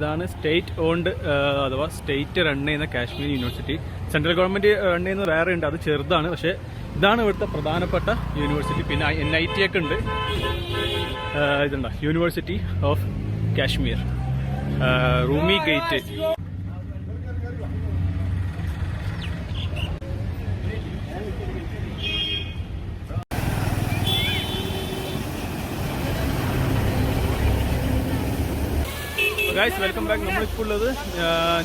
ഇതാണ് state owned അഥവാ state run ചെയ്യുന്ന Kashmir university. Central government run ചെയ്യുന്ന വേറെ ഉണ്ട്, അത് ചെറുതാണ്. പക്ഷേ ഇതാണ് ഇവിടുത്തെ പ്രധാനപ്പെട്ട യൂണിവേഴ്സിറ്റി. പിന്നെ NIT ഒക്കെ ഉണ്ട്. ഇതുണ്ടോ university of Kashmir, Rumi gate. Guys welcome back. നമ്മളിപ്പോൾ ഉള്ളത്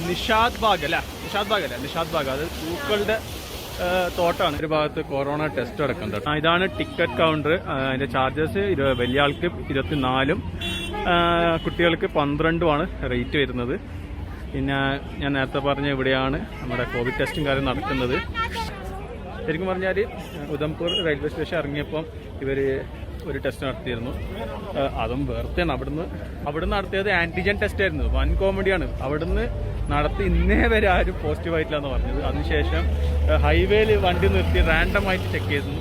നിഷാദ് ബാഗ് അല്ലേ? അത് പൂക്കളുടെ തോട്ടാണ്. ഒരു ഭാഗത്ത് കൊറോണ ടെസ്റ്റ് അടക്കുന്നത്. ഇതാണ് ടിക്കറ്റ് കൗണ്ടർ. അതിന്റെ ചാർജസ് വലിയ ആൾക്ക് 24, കുട്ടികൾക്ക് 12 റേറ്റ് വരുന്നത്. പിന്നെ ഞാൻ നേരത്തെ പറഞ്ഞ ഇവിടെയാണ് നമ്മുടെ കോവിഡ് ടെസ്റ്റും കാര്യം നടക്കുന്നത്. ശരിക്കും പറഞ്ഞാൽ ഉധംപൂർ റെയിൽവേ സ്റ്റേഷൻ ഇറങ്ങിയപ്പം ഇവർ ഒരു ടെസ്റ്റ് നടത്തിയിരുന്നു. അതും വേർത്തയാണ്. അവിടുന്ന് നടത്തിയത് ആന്റിജൻ ടെസ്റ്റ് ആയിരുന്നു. വൻ കോമഡിയാണ്. അവിടുന്ന് നടത്തി ഇന്നേ വരെ ആരും പോസിറ്റീവായിട്ടില്ലെന്ന് പറഞ്ഞത്. അതിനുശേഷം ഹൈവേയിൽ വണ്ടി നിർത്തി റാൻഡമായിട്ട് ചെക്ക് ചെയ്തു.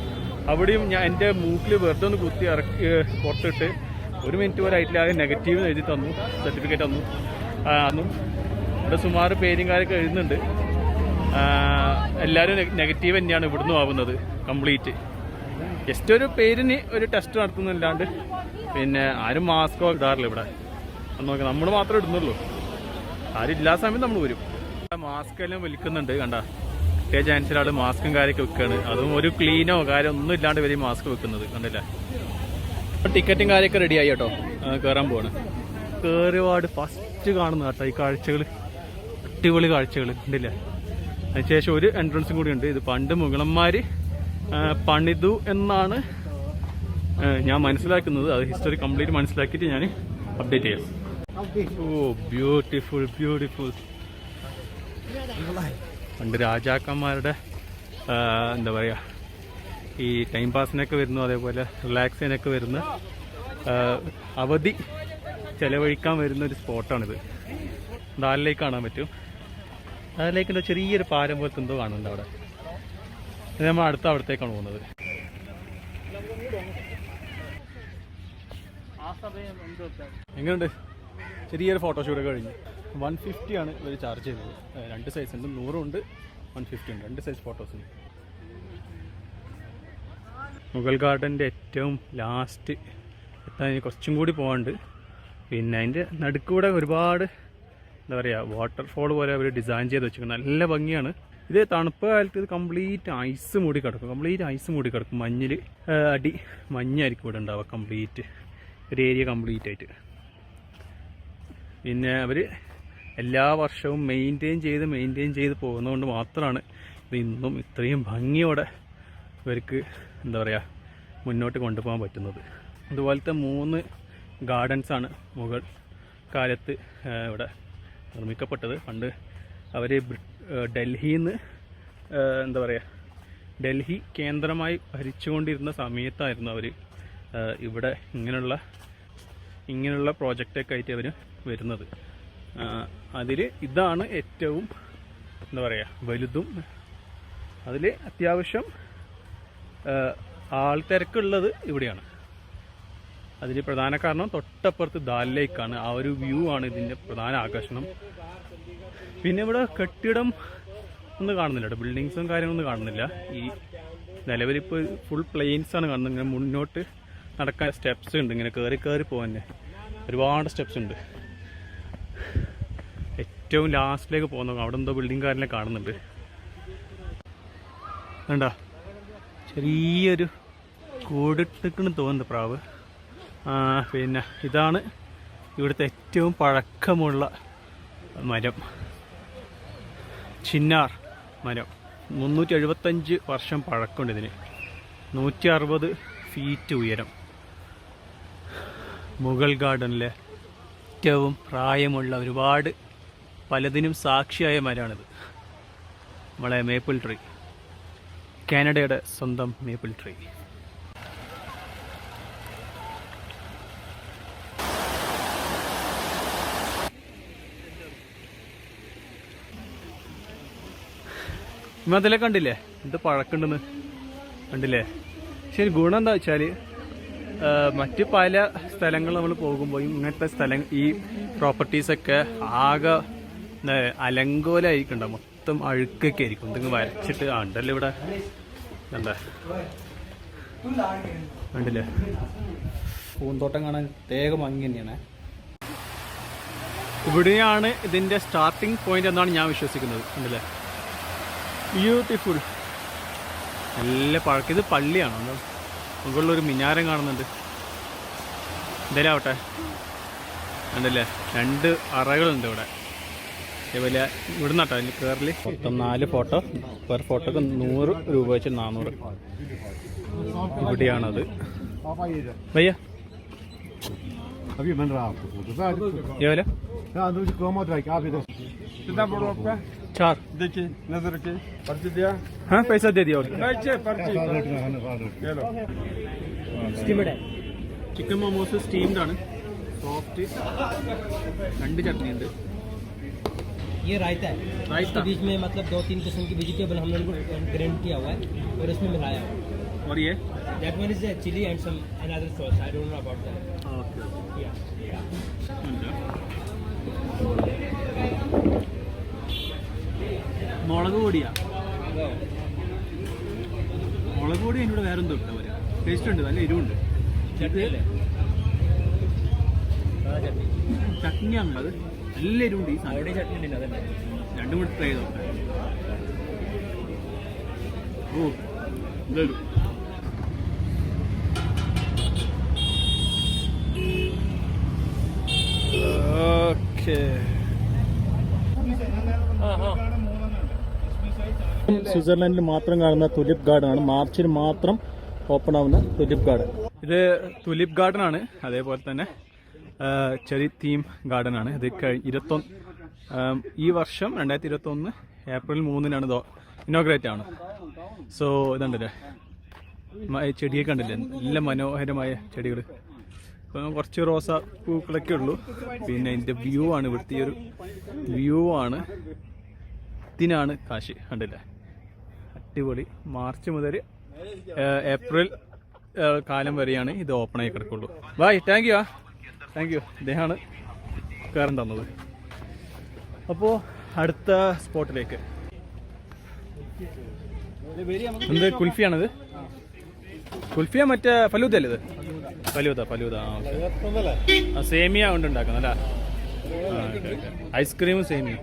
അവിടെയും ഞാൻ എൻ്റെ മൂക്കിൽ വെറുതെ ഒന്ന് കുത്തി ഇറക്കി പുറത്തിട്ട് 1 മിനിറ്റ് വരെ ആയിട്ടില്ല. ആകെ നെഗറ്റീവ് എഴുതി തന്നു, സർട്ടിഫിക്കറ്റ് തന്നു. അന്നും ഇവിടെ സുമാർ പേരും കാര്യമൊക്കെ എഴുതുന്നുണ്ട്. എല്ലാവരും നെഗറ്റീവ് തന്നെയാണ് ഇവിടുന്ന് ആവുന്നത് കംപ്ലീറ്റ്. ജസ്റ്റ് ഒരു പേരിന് ഒരു ടെസ്റ്റ് നടത്തുന്നില്ലാണ്ട് പിന്നെ ആരും മാസ്കോ ഇടാറില്ല ഇവിടെ. നോക്കാം, നമ്മൾ മാത്രമേ ഇടുന്നുള്ളൂ. ആരും ഇല്ലാത്ത സമയം നമ്മൾ വരും. മാസ്ക് എല്ലാം വലിക്കുന്നുണ്ട്. കണ്ട കെ ചാൻസലർ മാസ്കും കാര്യമൊക്കെ വെക്കുകയാണ്. അതും ഒരു ക്ലീനോ കാര്യം ഒന്നും ഇല്ലാണ്ട് വരും മാസ്ക് വെക്കുന്നത്. കണ്ടില്ല? ടിക്കറ്റും കാര്യമൊക്കെ റെഡിയായി കേട്ടോ. കയറാൻ പോവാണ്. കയറിപാട് ഫസ്റ്റ് കാണുന്ന കേട്ടോ ഈ കാഴ്ചകൾ, അടിപൊളി കാഴ്ചകൾ. കണ്ടില്ലേ? അതിനുശേഷം ഒരു എൻട്രൻസും കൂടി ഉണ്ട്. ഇത് പണ്ട് മുഗളന്മാർ പണിതു എന്നാണ് ഞാൻ മനസ്സിലാക്കുന്നത്. അത് ഹിസ്റ്ററി കംപ്ലീറ്റ് മനസ്സിലാക്കിയിട്ട് ഞാൻ അപ്ഡേറ്റ് ചെയ്യാം. ഓ ബ്യൂട്ടിഫുൾ. പണ്ട് രാജാക്കന്മാരുടെ എന്താ പറയുക, ഈ ടൈം പാസിനൊക്കെ വരുന്നു, അതേപോലെ റിലാക്സ് ചെയ്യാനൊക്കെ വരുന്ന അവധി ചെലവഴിക്കാൻ വരുന്ന ഒരു സ്പോട്ടാണിത്. ദാലിലേക്ക് കാണാൻ പറ്റും. ദാലിലേക്കിൻ്റെ ചെറിയൊരു പാലം പോലത്തെ എന്തോ കാണുന്നുണ്ട് അവിടെ. നമ്മൾ അവിടത്തേക്കാണ് പോകുന്നത്. എങ്ങനെയുണ്ട്? ചെറിയൊരു ഫോട്ടോഷൂട്ടൊക്കെ കഴിഞ്ഞു. 150 ഇവർ ചാർജ് ചെയ്യുന്നത്. 2 സൈസ് ഉണ്ട്, 100 ഉണ്ട്, 150 ഉണ്ട്. 2 സൈസ് ഫോട്ടോസിന്. മുഗൾ ഗാർഡൻ്റെ ഏറ്റവും ലാസ്റ്റ് എത്താൻ കുറച്ചും കൂടി പോകാണ്ട്. പിന്നെ അതിൻ്റെ നടുക്കൂടെ ഒരുപാട് എന്താ പറയുക വാട്ടർഫോൾ പോലെ അവർ ഡിസൈൻ ചെയ്ത് വെച്ചിരിക്കുന്നത്. നല്ല ഭംഗിയാണ്. ഇത് തണുപ്പ് കാലത്ത് ഇത് കംപ്ലീറ്റ് ഐസ് മൂടി കിടക്കും. മഞ്ഞിൽ അടി മഞ്ഞായിരിക്കും ഇവിടെ ഉണ്ടാവുക കംപ്ലീറ്റ് ഒരു ഏരിയ കംപ്ലീറ്റ് ആയിട്ട്. പിന്നെ അവർ എല്ലാ വർഷവും മെയിൻറ്റെയിൻ ചെയ്ത് പോകുന്നതുകൊണ്ട് മാത്രമാണ് ഇത് ഇന്നും ഇത്രയും ഭംഗിയോടെ ഇവർക്ക് എന്താ പറയുക മുന്നോട്ട് കൊണ്ടുപോകാൻ പറ്റുന്നത്. അതുപോലത്തെ 3 ഗാർഡൻസാണ് മുഗൾ കാലത്ത് ഇവിടെ നിർമ്മിക്കപ്പെട്ടത്. പണ്ട് അവർ ഡൽഹിയിൽ നിന്ന് എന്താ പറയുക ഡൽഹി കേന്ദ്രമായി ഭരിച്ചുകൊണ്ടിരുന്ന സമയത്തായിരുന്നു അവർ ഇവിടെ ഇങ്ങനെയുള്ള പ്രോജക്റ്റൊക്കെ ആയിട്ട് അവർ വരുന്നത്. അതിൽ ഇതാണ് ഏറ്റവും എന്താ പറയുക വലുതും. അതിൽ അത്യാവശ്യം ആൾത്തിരക്കുള്ളത് ഇവിടെയാണ്. അതിൽ പ്രധാന കാരണം തൊട്ടപ്പുറത്ത് ദാൽ ലേക്കാണ്. ആ ഒരു വ്യൂ ആണ് ഇതിൻ്റെ പ്രധാന ആകർഷണം. പിന്നെ ഇവിടെ കെട്ടിടം ഒന്നും കാണുന്നില്ല കേട്ടോ, ബിൽഡിങ്സും കാര്യങ്ങളൊന്നും കാണുന്നില്ല. ഈ നിലവിലിപ്പോൾ ഫുൾ പ്ലെയിൻസാണ് കാണുന്നത്. ഇങ്ങനെ മുന്നോട്ട് നടക്കാൻ സ്റ്റെപ്സ് ഉണ്ട്, ഇങ്ങനെ കയറി പോകാൻ ഒരുപാട് സ്റ്റെപ്സ് ഉണ്ട്. ഏറ്റവും ലാസ്റ്റിലേക്ക് പോകുന്ന അവിടെ എന്തോ ബിൽഡിംഗ് കാര്യമെല്ലാം കാണുന്നുണ്ട്. വേണ്ട ചെറിയൊരു കൂടിട്ടിക്കണ് തോന്നുന്നത് പ്രാവ്. പിന്നെ ഇതാണ് ഇവിടുത്തെ ഏറ്റവും പഴക്കമുള്ള മരം, ചിന്നാർ മരം. 375 വർഷം പഴക്കമുണ്ട് ഇതിന്. 160 ഫീറ്റ് ഉയരം. മുഗൾ ഗാർഡനിലെ ഏറ്റവും പ്രായമുള്ള ഒരുപാട് പലതിനും സാക്ഷിയായ മരമാണിത്. നമ്മളെ മേപ്പിൾ ട്രീ, കാനഡയുടെ സ്വന്തം മേപ്പിൾ ട്രീ. അതിലെ കണ്ടില്ലേ എന്ത് പഴക്കുണ്ടെന്ന് കണ്ടില്ലേ. ശരി, ഗുണം എന്താ വെച്ചാൽ മറ്റ് പല സ്ഥലങ്ങൾ നമ്മൾ പോകുമ്പോൾ ഇങ്ങനത്തെ ഈ പ്രോപ്പർട്ടീസൊക്കെ ആകെ അലങ്കോലമായിരിക്കും, മൊത്തം അഴുക്കൊക്കെ ആയിരിക്കും. എന്തെങ്കിലും വരച്ചിട്ട് ഉണ്ടല്ലോ ഇവിടെ, എന്താ ഉണ്ടല്ലേ പൂന്തോട്ടം കാണാൻ പ്രത്യേക ഭംഗി തന്നെയാണ്. ഇവിടെയാണ് ഇതിൻ്റെ സ്റ്റാർട്ടിങ് പോയിന്റ് എന്നാണ് ഞാൻ വിശ്വസിക്കുന്നത്. ഉണ്ടല്ലേ ബ്യൂട്ടിഫുൾ, നല്ല പഴക്കം. ഇത് പള്ളിയാണോ? മുകളിലൊരു മിനാരം കാണുന്നുണ്ട്. എന്തായാലും ആവട്ടെ, ഉണ്ടല്ലേ 2 അറകളുണ്ട് ഇവിടെ. അതേപോലെ ഇവിടെ നിന്നാട്ടോ അതിൽ കയറൽ. മൊത്തം 4 ഫോട്ടോ, പെർ ഫോട്ടോക്ക് 100 രൂപ വെച്ച് 400. ഇവിടെയാണത്. ഭയ്യ चार देखिए नजर के पर्ची दिया। हाँ पैसा दे दिया। चिकन मोमोस स्टीम्ड ആണ്, സോഫ്റ്റ്. 2 चटनी ഉണ്ട്. ये रायता है, इसके बीच में मतलब 2-3 किस्म की वेजिटेबल हम लोगों को ग्राइंड किया हुआ है और इसमें मिलाया हुआ है. और ये that one is chili and some another sauce, I don't know about that. Okay Yeah. മുളക് പൊടിയാ, മുളക് പൊടി അതിൻ്റെ കൂടെ വേറെ എന്തോ ഇട്ടാ പറയാ. ടേസ്റ്റ് ഉണ്ട്, നല്ല എരിവുണ്ട്. ചട്നിയാണുള്ളത്, നല്ല എരിവുണ്ട്. ഈ സാധനം രണ്ടും കൂടി ട്രൈ ചെയ്ത് നോക്കാം. ഓ ഇതൊരു ഓക്കെ. സ്വിറ്റ്സർലൻഡിൽ മാത്രം കാണുന്ന തുലിപ്പ് ഗാർഡൻ ആണ്, മാർച്ചിൽ മാത്രം ഓപ്പൺ ആവുന്ന തുലിപ്പ് ഗാർഡൻ. ഇത് തുലിപ്പ് ഗാർഡൻ ആണ്, അതേപോലെ തന്നെ ചെറി തീം ഗാർഡൻ ആണ്. ഇത് 21 ഈ വർഷം 2021 ഏപ്രിൽ 3-നാണ് ഇനോഗ്രേറ്റ് ആണ്. സോ ഇതുണ്ടല്ലേ ചെടിയൊക്കെ ഉണ്ടല്ലേ, നല്ല മനോഹരമായ ചെടികൾ. ഇപ്പം കുറച്ച് റോസ പൂക്കളൊക്കെ ഉള്ളൂ. പിന്നെ ഇതിൻ്റെ വ്യൂ ആണ്, ഇവിടുത്തെ ഒരു വ്യൂ ആണ്. ഇതിനാണ് കാശ്, കണ്ടില്ലേ അടിപൊളി. മാർച്ച് മുതൽ ഏപ്രിൽ കാലം വരെയാണ് ഇത് ഓപ്പൺ ആയി കിടക്കുള്ളൂ. Bye, thank you. ഇദ്ദേഹമാണ് കയറാൻ തന്നത്. അപ്പോൾ അടുത്ത സ്പോട്ടിലേക്ക്. എന്ത് കുൽഫിയാണിത്? കുൽഫിയ മറ്റേ ഫലൂദ അല്ലേ ഇത്? ഫലൂദ. ആ സേമിയ കൊണ്ട് ഉണ്ടാക്കുന്നല്ലേ? ഐസ്ക്രീമും സേമിയും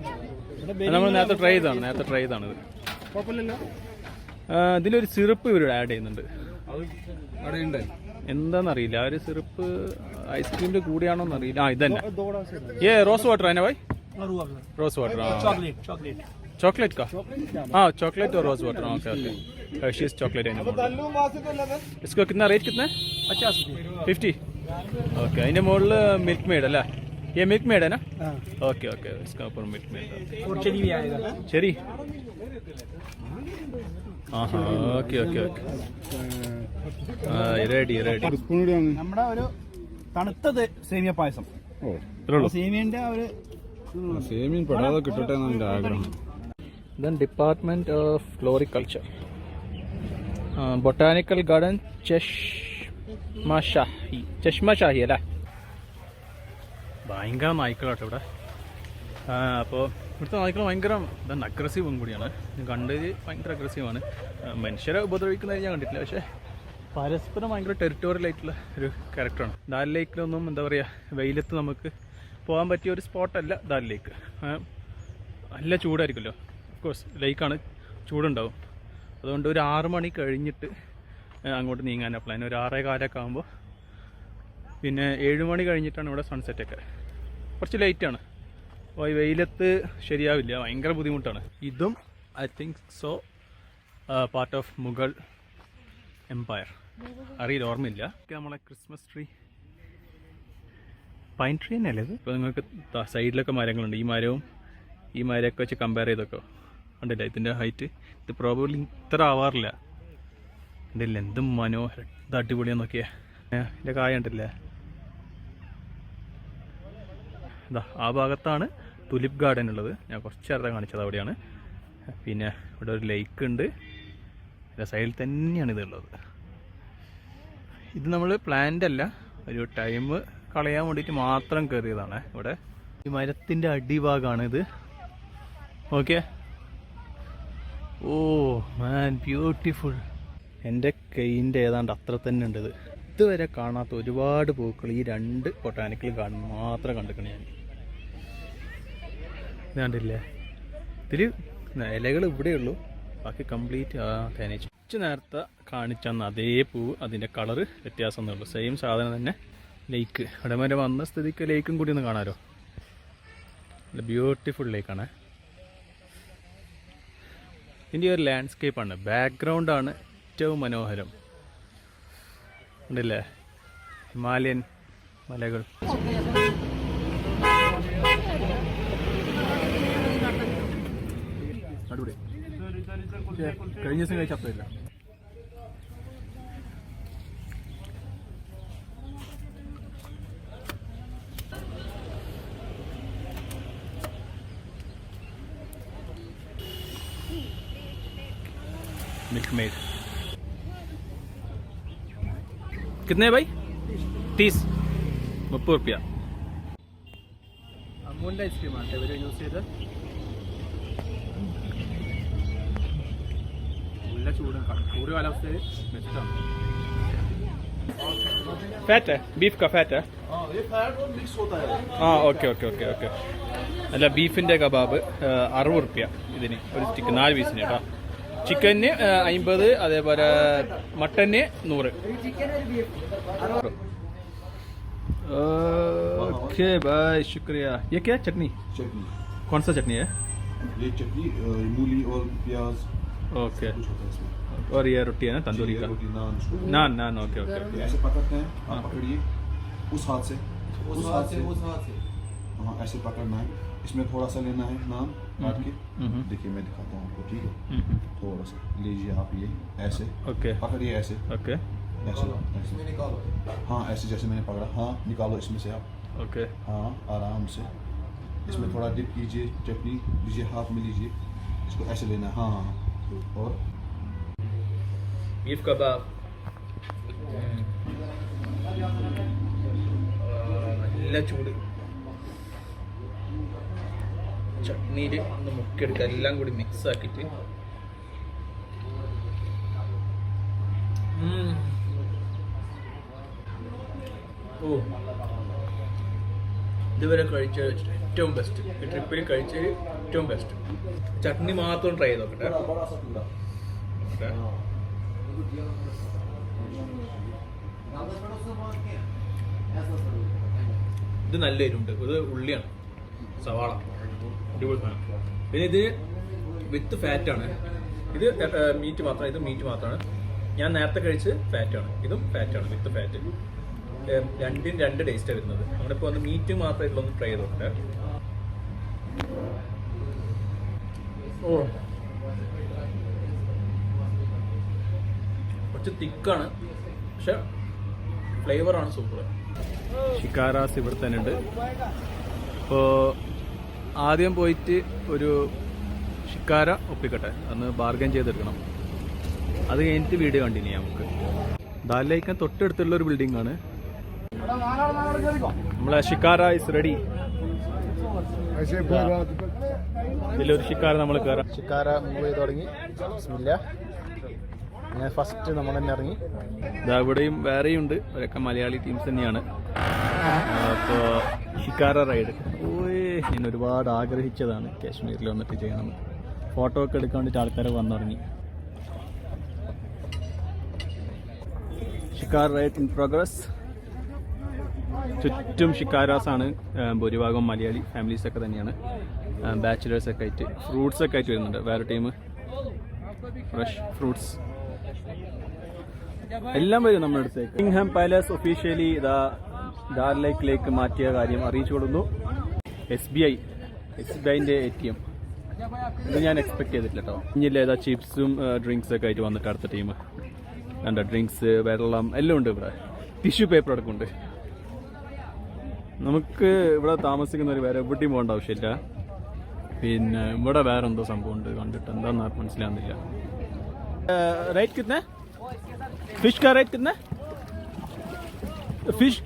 നമ്മൾ നേരത്തെ ട്രൈ ചെയ്താണ് ഇത്. ഇതിലൊരു സിറപ്പ് ഇവരോട് ആഡ് ചെയ്യുന്നുണ്ട്. എന്താണെന്നറിയില്ല, ആ ഒരു സിറപ്പ് ഐസ്ക്രീമിന്റെ കൂടെയാണോന്ന് അറിയില്ല. ഇതന്നെ റോസ് വാട്ടർ ആണ് ഭായ്, റോസ് വാട്ടർ. चॉकलेट का? हाँ चॉकलेट और rose water. Okay Hershey's chocolate है. इसको कितना रेट कितना है? 50. ओके അതിന്റെ മുകളിൽ മിൽക്ക് മെയ്ഡ് അല്ലേ? ये मिल्क मेड है ना? ओके इसका ऊपर मिल्क मेड और चेरी भी आएगा. चेरी हाँ ओके റെഡി. നമ്മുടെ ഒരു തണുത്തത് സേമിയ പായസം. സേമിയന്റെ ഒരു സേമിയൻ പെടാതെ കിട്ടട്ടെ എന്നാണ് എൻ്റെ ആഗ്രഹം. Then Department of Floriculture, Botanical Garden, Cheshma Shahi അല്ലേ? ഭയങ്കര നായ്ക്കളാട്ടോ ഇവിടെ. അപ്പോൾ ഇവിടുത്തെ നായ്ക്കൾ ഭയങ്കര അഗ്രസീവും കൂടിയാണ്. കണ്ടത് ഭയങ്കര അഗ്രസീവാണ്. മനുഷ്യരെ ഉപദ്രവിക്കുന്നത് ഞാൻ കണ്ടിട്ടില്ല, പക്ഷേ പരസ്പരം ഭയങ്കര ടെറിട്ടോറിയൽ ആയിട്ടുള്ള ഒരു ക്യാരക്ടറാണ്. ദാൽ ലേക്കിലൊന്നും എന്താ പറയുക, വെയിലത്ത് നമുക്ക് പോകാൻ പറ്റിയ ഒരു സ്പോട്ടല്ല ദാൽ ലേക്ക്. നല്ല ചൂടായിരിക്കുമല്ലോ, ഓഫ്കോഴ്സ് ലേക്കാണ്, ചൂടുണ്ടാവും. അതുകൊണ്ട് ഒരു 6 മണി കഴിഞ്ഞിട്ട് അങ്ങോട്ട് നീങ്ങാൻ പ്ലാൻ. ഒരു 6:15 ആകുമ്പോൾ, പിന്നെ 7 മണി കഴിഞ്ഞിട്ടാണ് ഇവിടെ സൺസെറ്റൊക്കെ. കുറച്ച് ലേറ്റാണ്. അപ്പോൾ ഈ വെയിലത്ത് ശരിയാവില്ല, ഭയങ്കര ബുദ്ധിമുട്ടാണ്. ഇതും I think so part of Mughal empire, അറിയില്ല, ഓർമ്മയില്ല. നമ്മളെ ക്രിസ്മസ് ട്രീ, പൈൻ ട്രീ തന്നെയല്ലേ ഇത്? ഇപ്പോൾ നിങ്ങൾക്ക് സൈഡിലൊക്കെ മരങ്ങളുണ്ട്. ഈ മരമൊക്കെ വെച്ച് കമ്പയർ ചെയ്തൊക്കെ ഉണ്ടല്ലേ ഇതിൻ്റെ ഹൈറ്റ്. ഇത് പ്രോബബ്ലി ഇത്ര ആവാറില്ല. ഉണ്ടല്ലേ എന്തും മനോഹരം, ഇത് അടിപൊളിയാന്ന് നോക്കിയാൽ. ഇതിൻ്റെ കായ ഉണ്ടല്ലേ, ഇതാ ആ ഭാഗത്താണ് തുലിപ്പ് ഗാർഡൻ ഉള്ളത്. ഞാൻ കുറച്ച് നേരത്തെ കാണിച്ചത് അവിടെയാണ്. പിന്നെ ഇവിടെ ഒരു ലേക്ക് ഉണ്ട്, ഇതിൻ്റെ സൈഡിൽ തന്നെയാണ് ഇതുള്ളത്. ഇത് നമ്മൾ പ്ലാന്റ് അല്ല, ഒരു ടൈം കളയാൻ വേണ്ടിയിട്ട് മാത്രം കയറിയതാണ് ഇവിടെ. ഈ മരത്തിൻ്റെ അടിഭാഗമാണ് ഇത്. ഓക്കെ. ഓ മാൻ, ബ്യൂട്ടിഫുൾ. എൻ്റെ കൈയിൻ്റെ ഏതാണ്ട് അത്ര തന്നെ ഉണ്ട് ഇത്. ഇതുവരെ കാണാത്ത ഒരുപാട് പൂക്കൾ ഈ 2 ബൊട്ടാനിക്കൽ ഗാർഡൻ മാത്രം കണ്ടിരിക്കണം ഞാൻ. ഇത് കണ്ടില്ലേ, ഇതിൽ ഇലകൾ ഇവിടെയുള്ളൂ, ബാക്കി കംപ്ലീറ്റ് തേനീച്ച. നേരത്തെ കാണിച്ചെന്ന അതേ പൂവ്, അതിൻ്റെ കളറ് വ്യത്യാസം എന്നുള്ളൂ. സെയിം സാധനം തന്നെ. ലേക്ക് ഇവിടെ വരെ വന്ന സ്ഥിതിക്ക് ലേക്കും കൂടി ഒന്ന് കാണാമല്ലോ. നല്ല ബ്യൂട്ടിഫുൾ ലേക്കാണ്. ഇതിൻ്റെ ഒരു ലാൻഡ്സ്കേപ്പാണ്, ബാക്ക്ഗ്രൗണ്ടാണ് ഏറ്റവും മനോഹരം. ഉണ്ടല്ലേ, ഹിമാലയൻ മലകൾ. അടിപൊളി. കഴിഞ്ഞ ദിവസം കഴിച്ചപ്പോഴില്ല. मिल्क मेड कितने भाई? 30 ₹30. അമൂലിൻ്റെ ഐസ്ക്രീമാണ് ഇവർ യൂസ് ചെയ്ത്. നല്ല ചൂടും ചൂട് കാലാവസ്ഥയിൽ ബെസ്റ്റാണ്. फैट है, बीफ का फैट है. ये फैट और मिक्स होता है. हाँ ओके ओके ओके ओके. അല്ല, ബീഫിൻ്റെ കബാബ് ₹60 ഇതിന് ഒരു സ്റ്റിക്ക് 4 പീസിന് കേട്ടോ. ചിക്കന് 50, അതേപോലെ മട്ടന് 100. ओके भाई, शुक्रिया. ये क्या चटनी? चटनी. कौन सा चटनी है? ये चटनी मूली और प्याज ओके. कुछ होता है इसमें. और ये रोटी है ना, तंदूरी का? रोटी, naan. Naan naan. Okay okay okay. ऐसे पकड़ते हैं, आप पकड़िए उस हाथ से, उस हाथ से हाँ ऐसे पकड़ना है. इसमें थोड़ा सा लेना है नान काट के. देखिए मैं दिखाता हूँ आपको, ठीक है? थोड़ा सा लीजिए आप, ये ऐसे ओके पकड़िए, ऐसे ओके ऐसे ऐसे निकालो. हाँ ऐसे जैसे मैंने पकड़ा. हाँ निकालो इसमें से आप. ओके. हाँ आराम से इसमें थोड़ा डिप कीजिए, चटनी लीजिए, हाथ में लीजिए, इसको ऐसे लेना है. हाँ और बीफ कबाब നല്ല ചൂട്. ചട്നിയിൽ ഒന്ന് മുക്കിയെടുക്കുക, എല്ലാം കൂടി മിക്സ് ആക്കിയിട്ട്. ഓ, ഇതുവരെ കഴിച്ച ഏറ്റവും ബെസ്റ്റ്, ഈ ട്രിപ്പിൽ കഴിച്ചത് ഏറ്റവും ബെസ്റ്റ്. ചട്നി മാത്രം ട്രൈ ചെയ്ത് നോക്കട്ടെ. ഇത് നല്ല എരിവുണ്ട്. ഇത് ഉള്ളിയാണ്, സവാള, അടിപൊളി സാധനം. പിന്നെ ഇത് വിത്ത് ഫാറ്റാണ്. ഇത് മീറ്റ് മാത്രമാണ്, ഇത് മീറ്റ് മാത്രമാണ്. ഞാൻ നേരത്തെ കഴിച്ച് ഫാറ്റാണ്, ഇതും ഫാറ്റാണ്, വിത്ത് ഫാറ്റ്. രണ്ടിനും 2 ടേസ്റ്റാണ് വരുന്നത്. നമ്മളിപ്പോൾ ഒന്ന് മീറ്റ് മാത്രമായിട്ടുള്ള ഒന്ന് ട്രൈ ചെയ്ത് നോക്കട്ടെ. ഓ, കുറച്ച് തിക്കാണ്, പക്ഷെ ഫ്ലേവറാണ് സൂപ്പർ. ഷിക്കാരാസ് ഇവിടെ തന്നെ ഉണ്ട്. ഇപ്പോൾ ആദ്യം പോയിട്ട് ഒരു ഷിക്കാര ഒപ്പിക്കട്ടെ, അന്ന് ബാർഗൻ ചെയ്തെടുക്കണം. അത് കഴിഞ്ഞിട്ട് വീഡിയോ കണ്ടിന്യൂ ചെയ്യാം നമുക്ക്. ദാൽ ലേക്കിന് തൊട്ടടുത്തുള്ള ഒരു ബിൽഡിംഗ് ആണ്. നമ്മളെ ഷിക്കാര ഇസ് റെഡി. ഇതിലൊരു ഷിക്കാര നമ്മൾ കയറാം. ഷിക്കാര മൂവ് ചെയ്ത് തുടങ്ങി. ഞാൻ ഫസ്റ്റ് നമ്മൾ തന്നെ ഇറങ്ങി. ഇതാ ഇവിടെയും വേറെയും ഉണ്ട്, അവരൊക്കെ മലയാളി ടീംസ് തന്നെയാണ്. അപ്പോൾ ഷിക്കാര റൈഡ് ഞാൻ ഒരുപാട് ആഗ്രഹിച്ചതാണ് കാശ്മീരിൽ വന്നിട്ട് ചെയ്യണം. ഫോട്ടോ ഒക്കെ എടുക്കാൻ വേണ്ടിയിട്ട് ആൾക്കാർ വന്നു തുടങ്ങി. Shikkar ride in progress. ചുറ്റും ഷിക്കാരാസാണ്. ഭൂരിഭാഗം മലയാളി ഫാമിലീസൊക്കെ തന്നെയാണ്, ബാച്ചിലേഴ്സൊക്കെ ആയിട്ട്. ഫ്രൂട്ട്സൊക്കെ ആയിട്ട് വരുന്നുണ്ട് വേറെ ടീം. ഫ്രഷ് ഫ്രൂട്ട്സ് എല്ലാം വരും നമ്മുടെ അടുത്തേക്ക്. ബക്കിംഗ്ഹാം പാലസ് ഒഫീഷ്യലി ഇതാ ഡാൽ ലേക്കിലേക്ക് മാറ്റിയ കാര്യം അറിയിച്ചു കൊടുക്കുന്നു. SBIൻ്റെ ATM. ഇത് ഞാൻ എക്സ്പെക്ട് ചെയ്തിട്ടില്ല കേട്ടോ. ഇനിയില്ല ഏതാ ചിപ്സും ഡ്രിങ്ക്സൊക്കെ ആയിട്ട് വന്നിട്ട് അടുത്ത ടീം. വേണ്ട ഡ്രിങ്ക്സ്, വെള്ളം എല്ലാം ഉണ്ട് ഇവിടെ. ടിഷ്യൂ പേപ്പർ അടക്കമുണ്ട്. നമുക്ക് ഇവിടെ താമസിക്കുന്നവർ വേറെ എവിടെയും പോകേണ്ട ആവശ്യമില്ല. പിന്നെ ഇവിടെ വേറെ എന്തോ സംഭവം ഉണ്ട്, കണ്ടിട്ട് എന്താന്ന് മനസ്സിലാകുന്നില്ല. റേറ്റ് കിतना? फिश का रेट कितना? ഫിഷ്.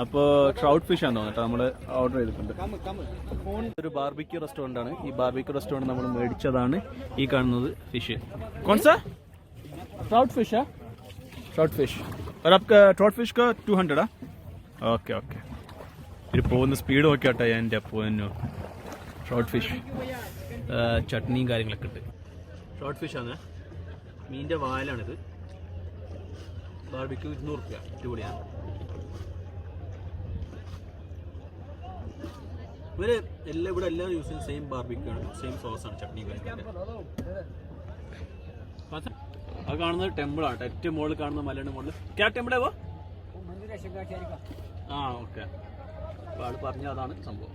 അപ്പോൾ ട്രൗട്ട് ഫിഷ് ആണെന്ന് തോന്നുന്നു നമ്മൾ ഓർഡർ ചെയ്തിട്ടുണ്ട്. ഒരു ബാർബിക്യൂ റെസ്റ്റോറൻ്റ് ആണ്. ഈ ബാർബിക്യൂ റെസ്റ്റോറൻറ്റ് നമ്മൾ മേടിച്ചതാണ് ഈ കാണുന്നത് ഫിഷ്. കോൺസാ ट्राउट फिश है. ट्राउट फिश और आपका ट्राउट फिश का 200 ഓക്കെ ഓക്കെ. ഇത് പോകുന്ന സ്പീഡ് നോക്കിയാട്ടെ എൻ്റെ പോന്നു. ട്രൗട്ട് ഫിഷ് ചട്നിയും കാര്യങ്ങളൊക്കെ ഉണ്ട്. ട്രൗട്ട് ഫിഷ് ആണ്, മീനിൻ്റെ വാലാണിത്. ബാർബിക്യൂ 200 രൂപ. അടിപൊളിയാണ്. ഇവര് എല്ലാം ഇവിടെ എല്ലാവരും യൂസ് ചെയ്യുന്ന സെയിം ബാർബിക്യൂ ആണ്, സെയിം സോസാണ്, ചട്നി കാര്യങ്ങളൊക്കെ. അത് കാണുന്നത് ടെമ്പിളാണ്. ഏറ്റവും മുകളിൽ കാണുന്ന മലയുടെ മുകളിൽ ക്യാ ടെമ്പിൾ ആവോ? ആ ഓക്കെ. അപ്പോൾ ആൾ പറഞ്ഞ അതാണ് സംഭവം.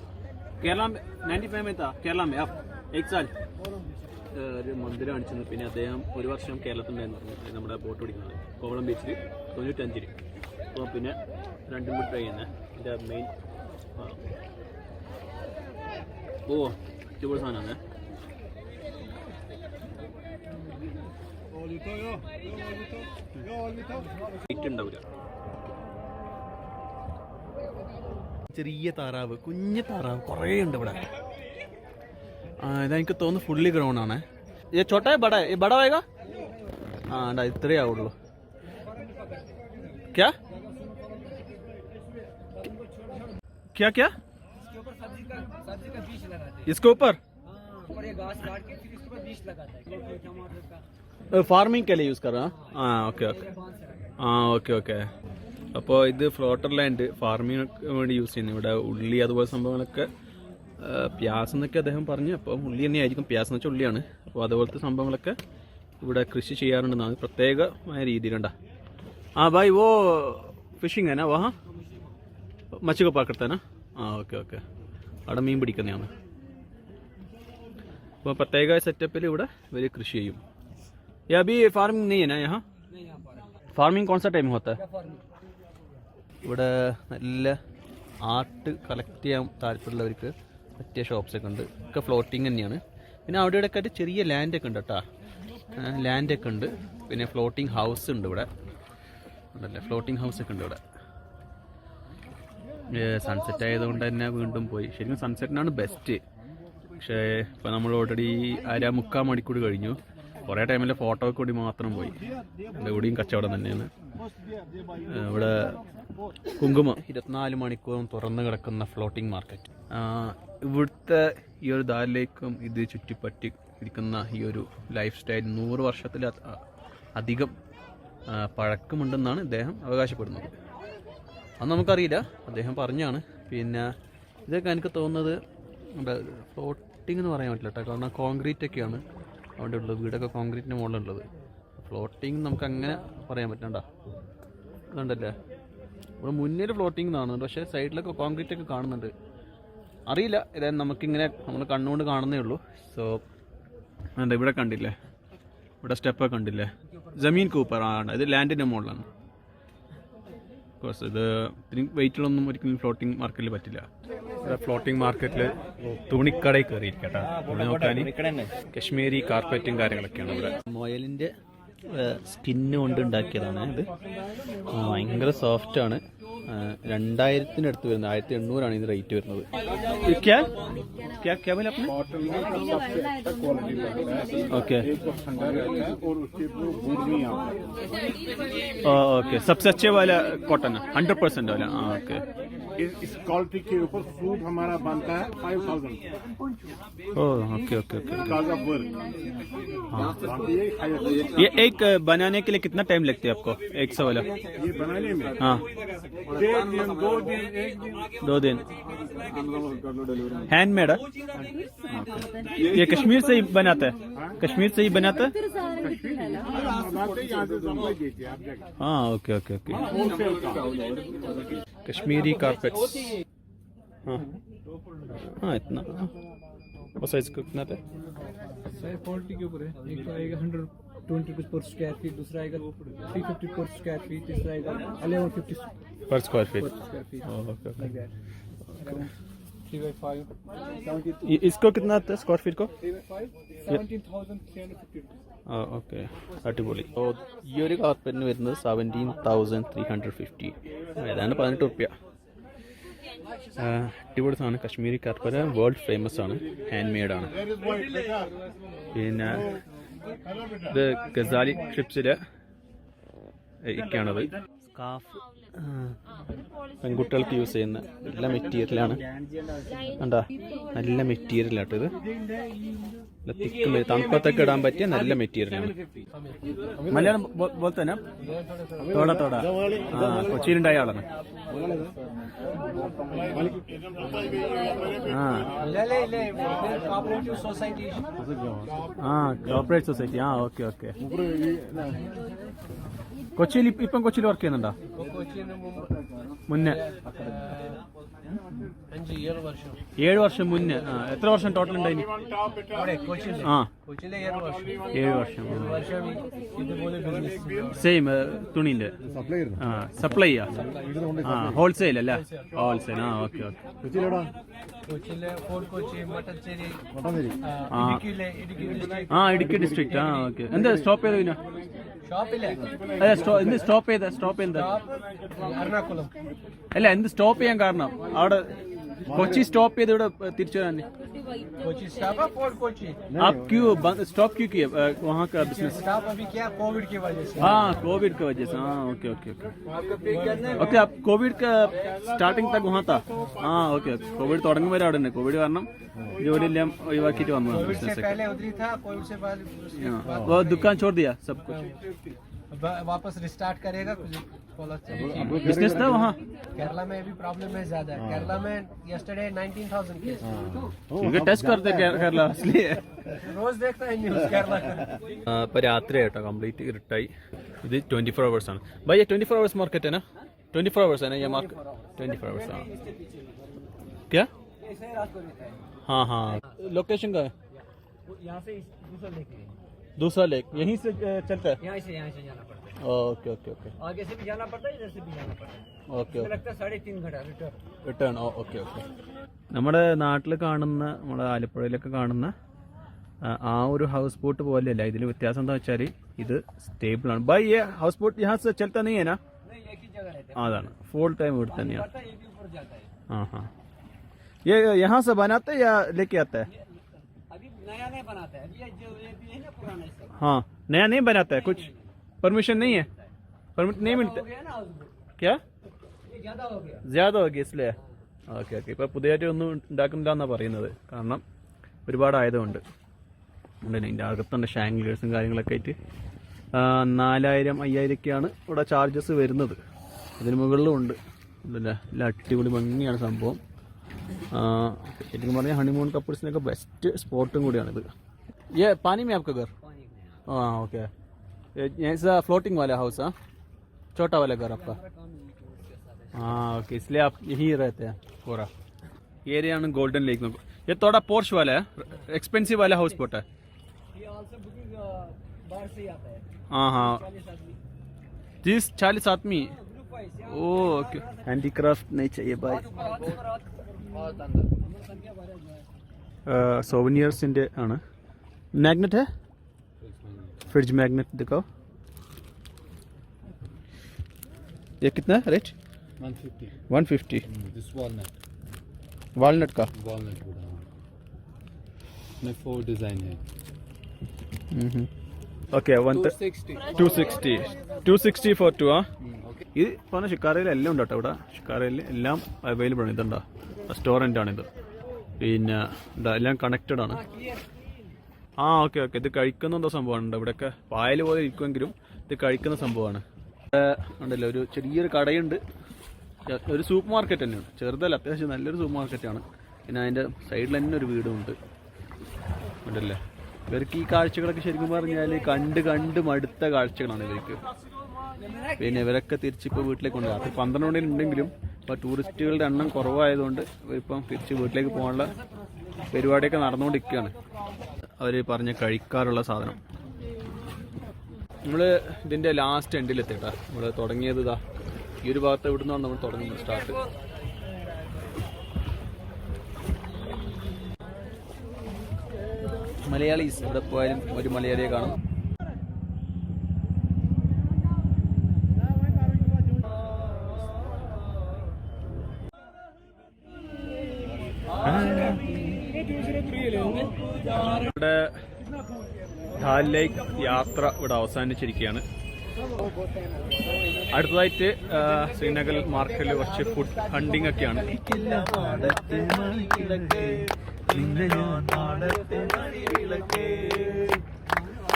കേരള 95 में था കേരള में एक साल ഒരു മന്ദിരം കാണിച്ചിരുന്നു. പിന്നെ അദ്ദേഹം ഒരു വർഷം കേരളത്തിലുണ്ടായിരുന്നു നമ്മുടെ ബോട്ട് പിടിക്കുന്നത് കോവളം ബീച്ചിൽ 95. അപ്പോൾ പിന്നെ രണ്ടും കൂടി ട്രൈ ചെയ്യുന്നത് ഇതിൻ്റെ മെയിൻ. ഓ അടിപൊളി സാധനമാണ്. ഉണ്ടാവില്ല. ചെറിയ താറാവ്, കുഞ്ഞു താറാവ് കുറേ ഉണ്ട് ഇവിടെ. ഇതെനിക്ക് തോന്നുന്നു ഫുള്ളി ഗ്രൗണ്ട് ആണ്. ഇത് ചോട്ടാ ബട ബട ആയേഗാ? ആ ഉണ്ടാ ഇത്രയേ ആവുള്ളൂ. ക്യാ क्या क्या इसके ऊपर ഫാർമിംഗ് കല്ലേ യൂസ് കറാ? ആ ഓക്കെ ഓക്കെ. ആ ഓക്കെ ഓക്കെ. അപ്പോൾ ഇത് ഫ്ലോട്ടർ ലാൻഡ് ഫാർമിങ്ങിന് വേണ്ടി യൂസ് ചെയ്യുന്നത്. ഇവിടെ ഉള്ളി അതുപോലെ സംഭവങ്ങളൊക്കെ പ്യാസ് എന്നൊക്കെ അദ്ദേഹം പറഞ്ഞു. അപ്പോൾ ഉള്ളി തന്നെയായിരിക്കും, പ്യാസ് എന്ന് വെച്ചാൽ ഉള്ളിയാണ്. അപ്പോൾ അതുപോലത്തെ സംഭവങ്ങളൊക്കെ ഇവിടെ കൃഷി ചെയ്യാറുണ്ടെന്നാണ് പ്രത്യേകമായ രീതിയിലുണ്ടാ. ആ ഭായ് വോ ഫിഷിംഗ് ആണ് വാ മച്ചുക പാക്കത്താനാ? ആ ഓക്കെ ഓക്കെ. അവിടെ മീൻ പിടിക്കുന്നതാണ്. അപ്പോൾ പ്രത്യേക സെറ്റപ്പിൽ ഇവിടെ ഇവർ കൃഷി ചെയ്യും. ये अभी फार्मिंग नहीं है ना यहाँ? फार्मिंग कौन सा टाइम होता है? ഇവിടെ നല്ല ആർട്ട് കളക്ട് ചെയ്യാൻ താല്പര്യമുള്ളവർക്ക് പറ്റിയ ഷോപ്സൊക്കെ ഉണ്ട്. ഒക്കെ ഫ്ലോട്ടിങ് തന്നെയാണ്. പിന്നെ അവിടെ ഇവിടെയൊക്കെ ആയിട്ട് ചെറിയ ലാൻഡൊക്കെ ഉണ്ട് കേട്ടോ. ലാൻഡൊക്കെ ഉണ്ട്. പിന്നെ ഫ്ലോട്ടിങ് ഹൗസ് ഉണ്ട് ഇവിടെ ഉണ്ടല്ലേ. ഫ്ലോട്ടിങ് ഹൗസൊക്കെ ഉണ്ട് ഇവിടെ. സൺസെറ്റ് ആയതുകൊണ്ട് തന്നെ വീണ്ടും പോയി. ശരിക്കും സൺസെറ്റിനാണ് ബെസ്റ്റ്. പക്ഷേ ഇപ്പോൾ നമ്മൾ ഓൾറെഡി 1.25 മണിക്കൂർ കഴിഞ്ഞു. കുറേ ടൈമിൽ ഫോട്ടോ കൂടി മാത്രം പോയി. ഇവിടെയും കച്ചവടം തന്നെയാണ്. ഇവിടെ കുങ്കുമം 24 മണിക്കൂറും തുറന്നു കിടക്കുന്ന ഫ്ലോട്ടിംഗ് മാർക്കറ്റ്. ഇവിടുത്തെ ഈ ഒരു ദാരിലേക്കും ഇത് ചുറ്റിപ്പറ്റി ഇരിക്കുന്ന ഈ ഒരു ലൈഫ് സ്റ്റൈൽ 100 വർഷത്തിൽ അധികം പഴക്കമുണ്ടെന്നാണ് ഇദ്ദേഹം അവകാശപ്പെടുന്നത്. അത് നമുക്കറിയില്ല, അദ്ദേഹം പറഞ്ഞാണ്. പിന്നെ ഇതൊക്കെ എനിക്ക് തോന്നുന്നത് ഫ്ലോട്ടിംഗ് എന്ന് പറയാൻ പറ്റില്ല കേട്ടോ. കാരണം കോൺക്രീറ്റ് ഒക്കെയാണ് അവിടെ ഉള്ളത്. വീടൊക്കെ കോൺക്രീറ്റിൻ്റെ മുകളിലുള്ളത്. ഫ്ലോട്ടിങ് നമുക്ക് അങ്ങനെ പറയാൻ പറ്റണ്ട. അതുകൊണ്ടല്ലേ ഇവിടെ മുന്നിൽ ഫ്ലോട്ടിംഗ് കാണുന്നുണ്ട്, പക്ഷേ സൈഡിലൊക്കെ കോൺക്രീറ്റ് ഒക്കെ കാണുന്നുണ്ട്. അറിയില്ല, ഇതായത് നമുക്കിങ്ങനെ നമ്മൾ കണ്ണുകൊണ്ട് കാണുന്നേ ഉള്ളൂ. സോ എന്താ ഇവിടെ കണ്ടില്ലേ, ഇവിടെ സ്റ്റെപ്പൊക്കെ കണ്ടില്ലേ, ജമീൻ കൂപ്പർ ആണ്. ഇത് ലാൻഡിൻ്റെ മുകളിലാണ്. കോഴ്സ് ഇത് ഇത്രയും വെയിറ്റിലൊന്നും ഒരിക്കലും ഫ്ലോട്ടിംഗ് മാർക്കറ്റിൽ പറ്റില്ല. ഇവിടെ ഫ്ലോട്ടിംഗ് മാർക്കറ്റിൽ തുണിക്കടയിൽ കയറിയിരിക്കട്ടെ. തുണി നോക്കാൻ കശ്മീരി കാർപ്പറ്റും കാര്യങ്ങളൊക്കെയാണ് ഇവിടെ. മുയലിൻ്റെ സ്കിന്ന് കൊണ്ട് ഉണ്ടാക്കിയതാണ് ഇത്. ഭയങ്കര സോഫ്റ്റാണ്. 2000 അടുത്ത് വരുന്നത്. 1800 ആണ് ഇതിന് റേറ്റ് വരുന്നത്. ഓക്കെ ओके सबसे अच्छे वाला कॉटन है 100% वाला. ओके इस क्वालिटी के ऊपर सूट हमारा बनता है 5000. Okay okay okay. हाँ ये एक बनाने के लिए कितना टाइम लगता है आपको? 100 वाला ये बनाने में हाँ 1 दिन 2 दिन 1 दिन 2 दिन. हैंडमेड है ये कश्मीर से ही बनाता है? कश्मीर से ही बनाता है? हाँ okay okay okay. Kashmiri carpets. हाँ हाँ इतना. और साइज को कितना था? साइज क्वालिटी के ऊपर है. एक तो आएगा 120 रुपीज पर स्क्वायर फीट, दूसरा आएगा 350 पर स्क्वायर फीट, तीसरा आएगा 1150 पर स्क्वायर फीट. Okay okay. 3/5 इसको कितना आता है स्क्वायर फीट को? 3/5 17,350. ആ ഓക്കെ, അടിപൊളി. ഓ, ഈ ഒരു കാർപ്പറ്റിന് വരുന്നത് 17,350, ഏതാണ്ട് 18 റുപ്യ. അടിപൊളി സാധനം, കശ്മീരി കാർപ്പറ്റ്, വേൾഡ് ഫേമസ് ആണ്, ഹാൻഡ് മെയ്ഡാണ്. പിന്നെ ഇത് ഗസാലി ട്രിപ്സിലെ ഇക്കാണത്. സ്കാർഫ് പെൺകുട്ടികൾക്ക് യൂസ് ചെയ്യുന്ന നല്ല മെറ്റീരിയലാണ്. കണ്ടാ, നല്ല മെറ്റീരിയലാട്ടോ ഇത്. തിക്ക് തണുപ്പത്തൊക്കെ ഇടാൻ പറ്റിയ നല്ല മെറ്റീരിയലാണ്. മലയാളം പോലെ തന്നെ തോട കൊച്ചിയിലുണ്ടായ ആളാണ്. Cooperative society. Okay okay. കൊച്ചിയിൽ ഇപ്പം കൊച്ചിയിൽ വർക്ക് ചെയ്യുന്നുണ്ടോ? മുന്നേ 7 വർഷം മുന്നേ. എത്ര വർഷം ടോട്ടൽ ഉണ്ടായി? 7 വർഷം. സെയിം തുണിന്റെ സപ്ലൈ ചെയ്യാ, ഹോൾസെയിൽ അല്ലേ? Wholesale. Okay okay. Idukki district. Okay. എന്താ സ്റ്റോപ്പ് ചെയ്ത പിന്നെ? സ്റ്റോപ്പ് ചെയ്ത അല്ല, എന്ത് സ്റ്റോപ്പ് ചെയ്യാൻ കാരണം? അവിടെ कोची स्टॉप पे ഇവിടെ തിരിച്ചു വരാൻ कोची स्टॉप है फोर्ट कोची आप क्यों स्टॉप क्यों किए वहाँ का बिजनेस? स्टॉप अभी क्या कोविड की वजह से। हाँ कोविड की वजह से। हाँ ओके ओके ओके ओके आप कोविड का स्टार्टिंग तक वहाँ था? हाँ ओके ओके कोविड തുടങ്ങും വരെ അവിടെ തന്നെ കോവിഡ് കാരണം ജോലിയെല്ലാം ഒഴിവാക്കിയിട്ട് വന്നു ബിസിനസ് ഒക്കെ पहले उधर ही था कोविड से बाद वो दुकान छोड़ दिया सब कुछ वापस रिस्टार्ट करेगा बिजनेस था वहाँ केरला में भी प्रॉब्लम है ज्यादा केरला में yesterday 19,000 केस क्योंकि टेस्ट करते केरला इसलिए रोज देखता है न्यूज़ केरला ഇപ്പോൾ രാത്രിയായിട്ടോ കംപ്ലീറ്റ് ഇരുട്ടായി ഇത് 24 hours ആണ് भैया 24 hours मार्केट है ना 24 hours है ना ये मार्केट 24 hours हाँ क्या हाँ हाँ लोकेशन का है यहाँ से दूसरा लेक यहीं से चलता है यहाँ से जाना पड़ता है ओके ओके ओके आगे से भी जाना पड़ता है इधर से भी जाना पड़ता है ഓക്കെ लगता है 3.5 घंटा റിട്ടേൺ ഓക്കെ ഓക്കെ നമ്മുടെ നാട്ടിൽ കാണുന്ന നമ്മുടെ ആലപ്പുഴയിലൊക്കെ കാണുന്ന ആ ഒരു ഹൗസ് ബോട്ട് പോലെയല്ല ഇതിൽ വ്യത്യാസം എന്താ വെച്ചാൽ ഇത് സ്റ്റേബിൾ ആണ് ബൈ ये हाउस बोट यहाँ से चलता नहीं है ना അതാണ് ഫുൾ ടൈം ഇവിടെ തന്നെയാണ് हाँ हाँ ये यहाँ से बनाते हैं या लेके आते हैं अभी नया नहीं बनाता है ये जो ये भी है ना पुराना हाँ नया नहीं बनाता है कुछ परमिशन नहीं है परमिट नहीं मिलता क्या ज़्यादा हो गया इसलिए ഓക്കെ ഓക്കെ ഇപ്പോൾ പുതിയതായിട്ട് ഒന്നും ഉണ്ടാക്കുന്നില്ല എന്നാണ് പറയുന്നത് കാരണം ഒരുപാടായതുകൊണ്ട് ഇതിൻ്റെ അകത്തുണ്ട് ഷാംഗ്ലേഴ്സും കാര്യങ്ങളൊക്കെ ആയിട്ട് 4,000-5,000 ഒക്കെയാണ് ഇവിടെ ചാർജസ് വരുന്നത് അതിന് മുകളിലും ഉണ്ട് അല്ലേ നല്ല അടിപൊളി ഭംഗിയാണ് സംഭവം ശരിക്കും പറഞ്ഞാൽ ഹണിമൂൺ കപ്പിൾസിനൊക്കെ ബെസ്റ്റ് സ്പോട്ടും കൂടിയാണിത് ये पानी में आपका घर हाँ ओके ऐसा फ्लोटिंग वाला हाउस हाँ छोटा वाला घर आपका हाँ ओके इसलिए आप यहीं रहते हैं पूरा एरिया में गोल्डन लेक में ये थोड़ा पोर्श वाला है एक्सपेंसिव वाला हाउस बोट है ये आल्सो बुकिंग बाहर से ही आता है हाँ हाँ 40 आदमी ओ ओके हैंडीक्राफ्ट नहीं चाहिए भाई सोवेनियर्सिൻ്റെ ആണ് मैग्नेट है फ्रिज मैग्नेट दिखाओ ये कितना है रेट 150 This walnut वालनट का wood में 4 डिजाइन है ഓക്കെ 260 ഫോർ 2 ആ ഇത് പറഞ്ഞ ഷിക്കാരയിൽ എല്ലാം ഉണ്ട് കേട്ടോ ഇവിടെ ഷിക്കാരയിൽ എല്ലാം അവൈലബിൾ ആണ് ഇതുണ്ടോ റെസ്റ്റോറൻ്റ് ആണിത് പിന്നെ എന്താ എല്ലാം കണക്റ്റഡ് ആണ് ആ ഓക്കെ ഓക്കെ ഇത് കഴിക്കുന്ന എന്തോ സംഭവമാണ് ഇവിടെയൊക്കെ പായൽ പോലെ ഇരിക്കുമെങ്കിലും ഇത് കഴിക്കുന്ന സംഭവമാണ് ഉണ്ടല്ലോ ഒരു ചെറിയൊരു കടയുണ്ട് ഒരു സൂപ്പർ മാർക്കറ്റ് തന്നെയാണ് ചെറുതല്ല അത്യാവശ്യം നല്ലൊരു സൂപ്പർ മാർക്കറ്റാണ് പിന്നെ അതിൻ്റെ സൈഡിൽ തന്നെ ഒരു വീടും ഉണ്ട് ഉണ്ടല്ലേ ഇവർക്ക് ഈ കാഴ്ചകളൊക്കെ ശരിക്കും പറഞ്ഞാൽ കണ്ട് മടുത്ത കാഴ്ചകളാണ് ഇവർക്ക് പിന്നെ ഇവരൊക്കെ തിരിച്ചിപ്പോൾ വീട്ടിലേക്ക് കൊണ്ട് രാത്രി 12 മണിയിൽ ഉണ്ടെങ്കിലും ഇപ്പോൾ ടൂറിസ്റ്റുകളുടെ എണ്ണം കുറവായതുകൊണ്ട് ഇവരിപ്പം തിരിച്ച് വീട്ടിലേക്ക് പോകാനുള്ള പരിപാടിയൊക്കെ നടന്നുകൊണ്ടിരിക്കുകയാണ് അവർ പറഞ്ഞ കഴിക്കാറുള്ള സാധനം നമ്മൾ ഇതിൻ്റെ ലാസ്റ്റ് എൻഡിലെത്തിട്ടാ നമ്മൾ തുടങ്ങിയത് ഇതാ ഈ ഒരു ഭാഗത്ത് ഇവിടെ നിന്നാണ് നമ്മൾ തുടങ്ങുന്നത് സ്റ്റാർട്ട് മലയാളീസ് ഇവിടെ പോയാലും ഒരു മലയാളിയെ കാണും ഇവിടെ ഡാൽ ലേക്ക് യാത്ര ഇവിടെ അവസാനിച്ചിരിക്കുകയാണ്. അടുത്തതായിട്ട് ശ്രീനഗർ മാർക്കറ്റിൽ കുറച്ച് ഫുഡ് ഹണ്ടിങ് ഒക്കെയാണ്.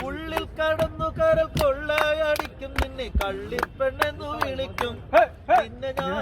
ഉള്ളിൽ കടന്നു കരൽ കൊള്ളയടിക്കും നിന്നെ കള്ളിപ്പെണ്ണെന്നു വിളിക്കും നിന്നെ ഞാൻ